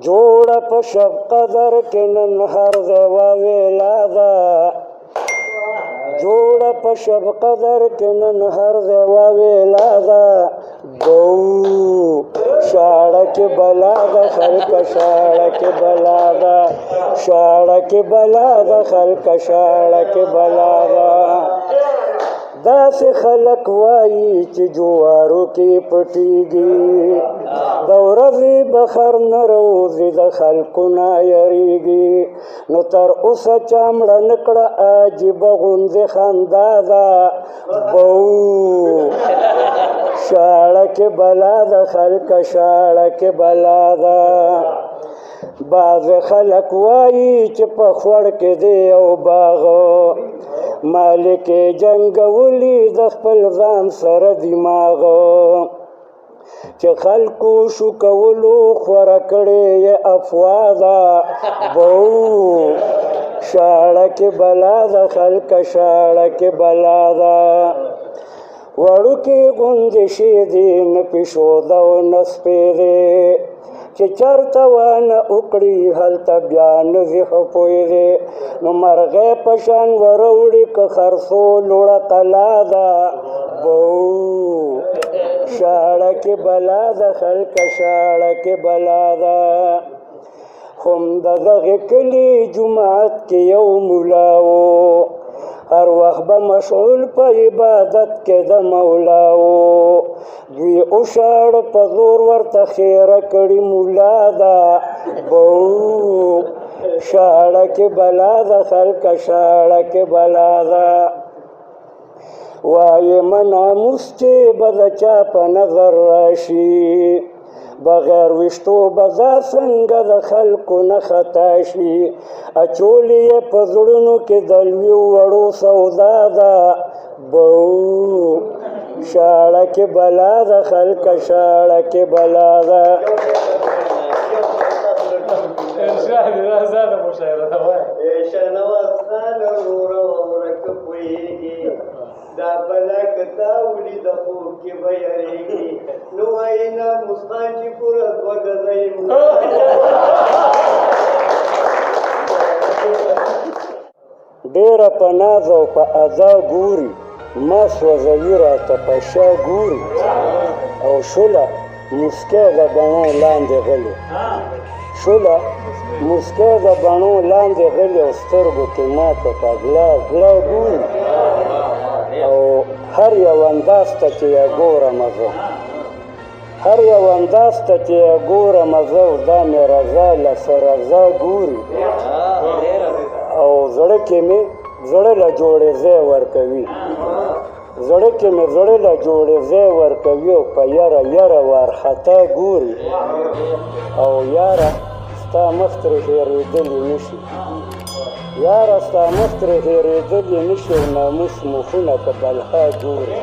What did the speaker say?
جوړه په شب قدر کې نن هر ځای واویلا ده جوړه په شب قدر کې نن هر ځای واویلا ده بو شاړه کې بلا ده خلک شاړه کې بلا ده شاړه کې بلا ده خلک شاړه کې بلا ده داسې خلک وایي چې جوارو کې پټیږي د ورځې بخر نه روزي د خلکو نه یریږي نو تر اوسه چا مړه نه کړه عجیبه غوندې خندا ده بو شاړه کې بلا ده خلک شاړه کې بلا ده بعض خلک وایي چې په خوړ کې دی او باغ مالک جنگولی د خپل ځان سره دماغ چې خلکو شو کولو خوره کړې یې افوا ده بو شاړه کې بلا ده خلک شاړه کې بلا ده وړوکې غوندې شي دي نه پیشوده او نه سپېدې چې چرته وانه وکړي هلته بیا نه ځي ښه پوهېږې نو مرغۍ په شان وروړي که خرڅو لوړه طلا ده بو شاړه کې بلا ده خلک شاړه کې بلا ده خو د دغې کلي جومات کې یو ملا و هر وخت به مشغول په عبادت کې د مولا و دوی اوشاړ په زور ورته خیره کړي مولا ده بو شاړه کې بلا ده خلک شاړه کې بلا ده وایې ناموس چې به د چا په نظر راشي بغیر ویشتو بزا څنګه د خلکو نه خطا شي اچولې یې په زړونو کې د لویو وړو سودا ده بو شاړه کې بلا ده خلک شاړه کې بلا ده دا بلا کتا وړي د خوب کې به یریږي نو وایي نه مسخان چې پوره دوه ګزه یې ډېره په ناز او په ادا ګوري ما سوځوي راته په شا ګوري او شوله مسکی د بڼو لاندې غلې شوله مسکی د بڼو لاندې غلې او سترګو کې ماته په غلا غلا ګوري او هر یو انداز ته چې یې ګورم زه هر یو انداز ته چې یې ګورم زه او دا مې رضا له سرضا ګوري او زړه کې مې زړه له جوړې ځای ورکوي زړه کې مې زړه له جوړې ځای ورکوي او په یاره یاره وارخطا ګوري او یاره ستا مخ ترې هېرېدلی نه شي یاره ستا مخ ترې هېرېدلی نه شي او ناموس مخونه په بلها ګوري